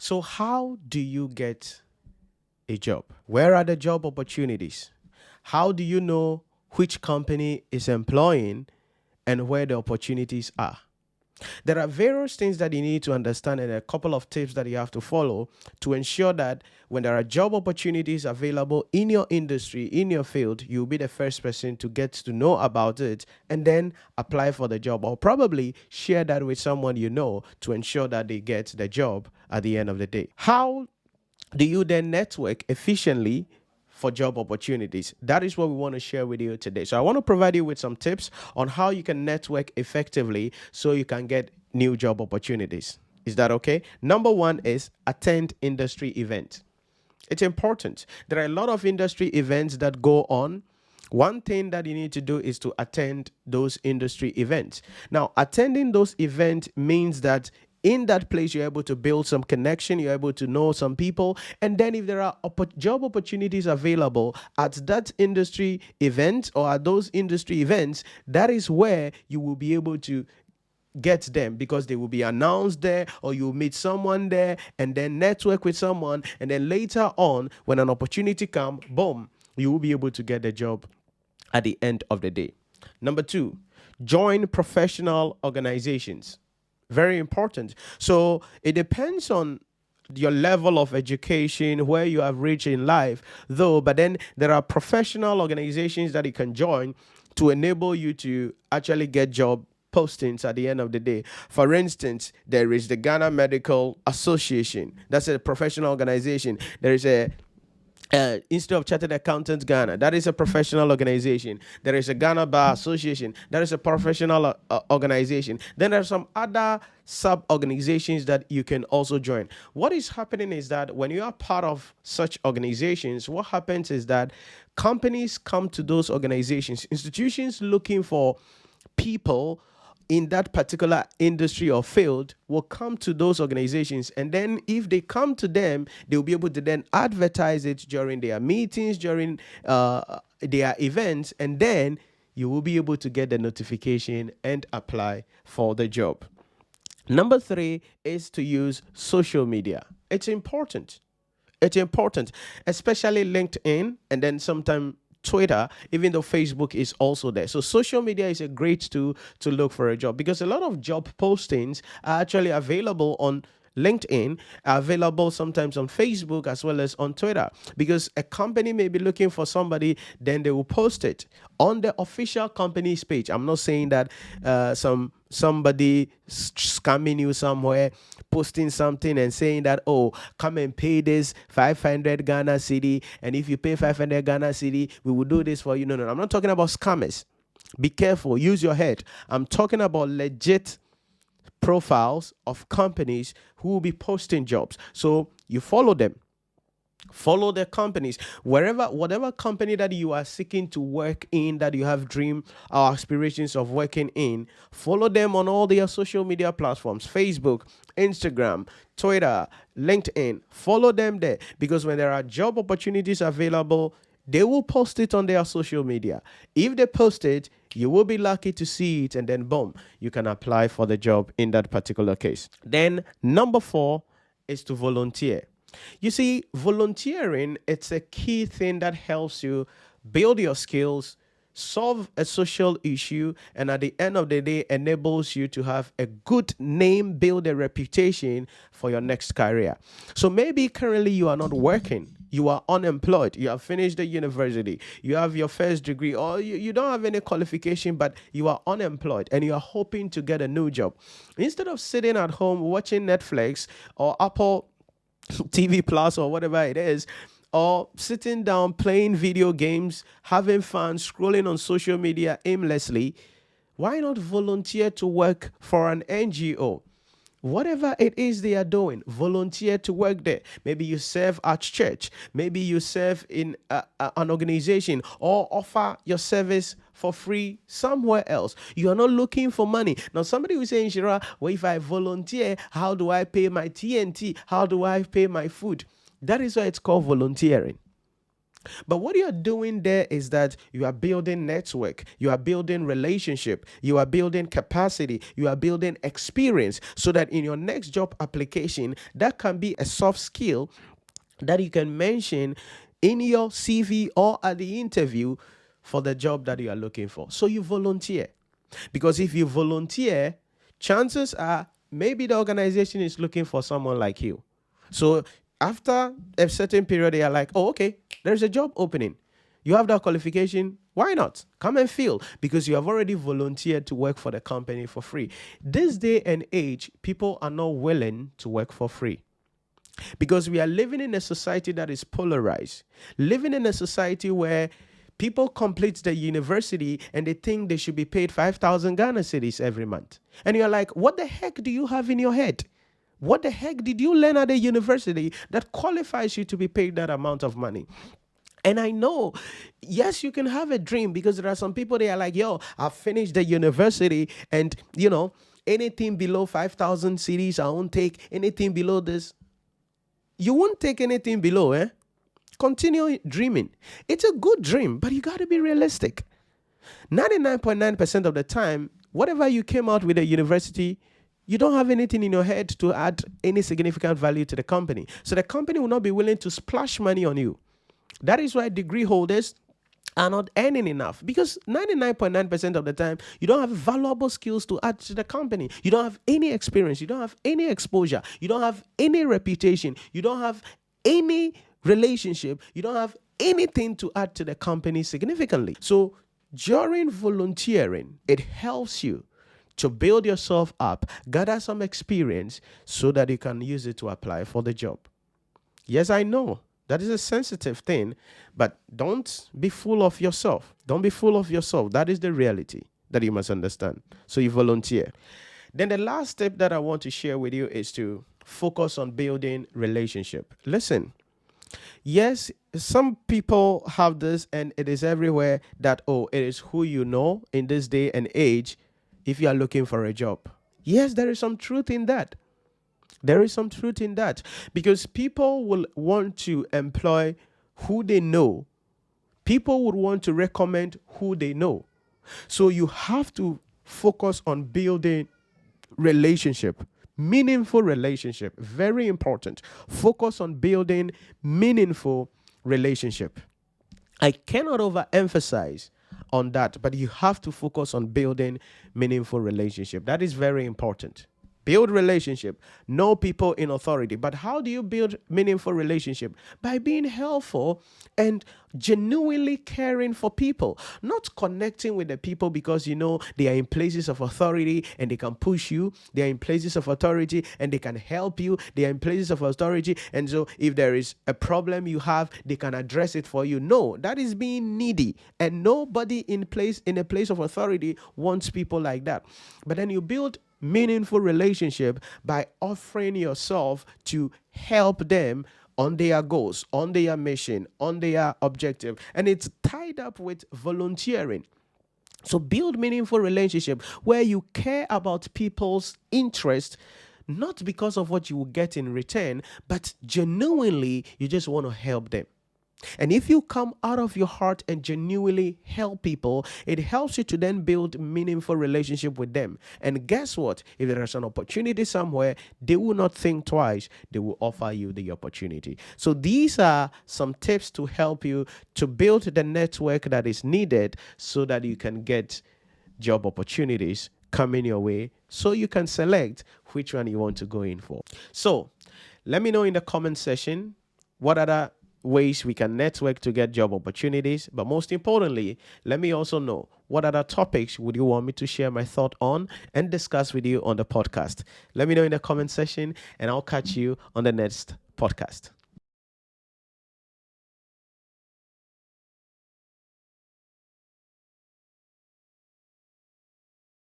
So how do you get a job? Where are the job opportunities? How do you know which company is employing and where the opportunities are? There are various things that you need to understand and a couple of tips that you have to follow to ensure that when there are job opportunities available in your industry, in your field, you'll be the first person to get to know about it and then apply for the job, or probably share that with someone you know to ensure that they get the job at the end of the day. How do you then network efficiently for job opportunities? That is what we want to share with you today. So I want to provide you with some tips on how you can network effectively so you can get new job opportunities. Is that okay? Number one is attend industry events. It's important. There are a lot of industry events that go on. One thing that you need to do is to attend those industry events. Now, attending those events means that in that place, you're able to build some connection, you're able to know some people. And then if there are job opportunities available at that industry event or at those industry events, that is where you will be able to get them, because they will be announced there, or you'll meet someone there and then network with someone. And then later on, when an opportunity comes, boom, you will be able to get the job at the end of the day. Number two, join professional organizations. Very important. So it depends on your level of education, where you have reached in life, though, but then there are professional organizations that you can join to enable you to actually get job postings at the end of the day. For instance, there is the Ghana Medical Association. That's a professional organization. There is a Institute of Chartered Accountants Ghana. That is a professional organization. There is a Ghana Bar Association. That is a professional organization. Then there are some other sub-organizations that you can also join. What is happening is that when you are part of such organizations, what happens is that companies come to those organizations, institutions looking for people in that particular industry or field will come to those organizations. And then if they come to them, they'll be able to then advertise it during their meetings, during their events, and then you will be able to get the notification and apply for the job. Number three is to use social media. It's important. It's important, especially LinkedIn, and then sometimes Twitter, even though Facebook is also there. So social media is a great tool to look for a job, because a lot of job postings are actually available on LinkedIn, are available sometimes on Facebook as well as on Twitter, because a company may be looking for somebody, then they will post it on the official company's page. I'm not saying that somebody scamming you somewhere, posting something and saying that, oh, come and pay this 500 Ghana cedi, and if you pay 500 Ghana cedi, we will do this for you. No, I'm not talking about scammers. Be careful, use your head. I'm talking about legit profiles of companies who will be posting jobs. So you follow them. Follow their companies, whatever company that you are seeking to work in, that you have dream or aspirations of working in. Follow them on all their social media platforms: Facebook, Instagram, Twitter, LinkedIn. Follow them there, because when there are job opportunities available, they will post it on their social media. If they post it, you will be lucky to see it, and then boom, you can apply for the job in that particular case. Then number four is to volunteer. You see, volunteering, it's a key thing that helps you build your skills, solve a social issue, and at the end of the day, enables you to have a good name, build a reputation for your next career. So maybe currently you are not working. You are unemployed. You have finished the university. You have your first degree, or you don't have any qualification, but you are unemployed and you are hoping to get a new job. Instead of sitting at home watching Netflix or Apple TV Plus or whatever it is, or sitting down playing video games, having fun, scrolling on social media aimlessly, why not volunteer to work for an NGO? Whatever it is they are doing, volunteer to work there. Maybe you serve at church. Maybe you serve in an organization, or offer your service for free somewhere else. You are not looking for money. Now, somebody will say, Nhyira, well, if I volunteer, how do I pay my TNT? How do I pay my food? That is why it's called volunteering. But what you're doing there is that you are building network, you are building relationship, you are building capacity, you are building experience so that in your next job application, that can be a soft skill that you can mention in your CV or at the interview for the job that you are looking for. So you volunteer. Because if you volunteer, chances are maybe the organization is looking for someone like you. So after a certain period, they are like, oh, okay, there's a job opening. You have that qualification. Why not? Come and fill, because you have already volunteered to work for the company for free. This day and age, people are not willing to work for free. Because we are living in a society that is polarized, living in a society where people complete the university and they think they should be paid 5,000 Ghana cedis every month. And you're like, what the heck do you have in your head? What the heck did you learn at the university that qualifies you to be paid that amount of money? And I know, yes, you can have a dream, because there are some people, they are like, yo, I've finished the university and, anything below 5,000 cedis, I won't take. Anything below this, you won't take anything below, eh? Continue dreaming. It's a good dream, but you got to be realistic. 99.9% of the time, whatever you came out with at university, you don't have anything in your head to add any significant value to the company. So the company will not be willing to splash money on you. That is why degree holders are not earning enough, because 99.9% of the time, you don't have valuable skills to add to the company. You don't have any experience. You don't have any exposure. You don't have any reputation. You don't have any relationship. You don't have anything to add to the company significantly. So during volunteering, it helps you to build yourself up, gather some experience so that you can use it to apply for the job. Yes, I know that is a sensitive thing, but don't be full of yourself. Don't be full of yourself. That is the reality that you must understand. So you volunteer. Then the last step that I want to share with you is to focus on building relationship. Listen, yes, some people have this, and it is everywhere, that, oh, it is who you know in this day and age if you are looking for a job. Yes, there is some truth in that. There is some truth in that, because people will want to employ who they know. People would want to recommend who they know. So you have to focus on building relationship, meaningful relationship. Very important. Focus on building meaningful relationship. I cannot overemphasize on that, but you have to focus on building meaningful relationship. That is very important. Build relationship. Know people in authority. But how do you build meaningful relationship? By being helpful and genuinely caring for people. Not connecting with the people because they are in places of authority and they can push you. They are in places of authority and they can help you. They are in places of authority, and so if there is a problem you have, they can address it for you. No, that is being needy, and nobody in a place of authority wants people like that. But then you build meaningful relationship by offering yourself to help them on their goals, on their mission, on their objective. And it's tied up with volunteering. So build meaningful relationship where you care about people's interest, not because of what you will get in return, but genuinely you just want to help them. And if you come out of your heart and genuinely help people, it helps you to then build meaningful relationship with them. And guess what? If there is an opportunity somewhere, they will not think twice. They will offer you the opportunity. So these are some tips to help you to build the network that is needed so that you can get job opportunities coming your way, so you can select which one you want to go in for. So let me know in the comment section what other ways we can network to get job opportunities. But most importantly, let me also know what other topics would you want me to share my thought on and discuss with you on the podcast. Let me know in the comment section, and I'll catch you on the next podcast.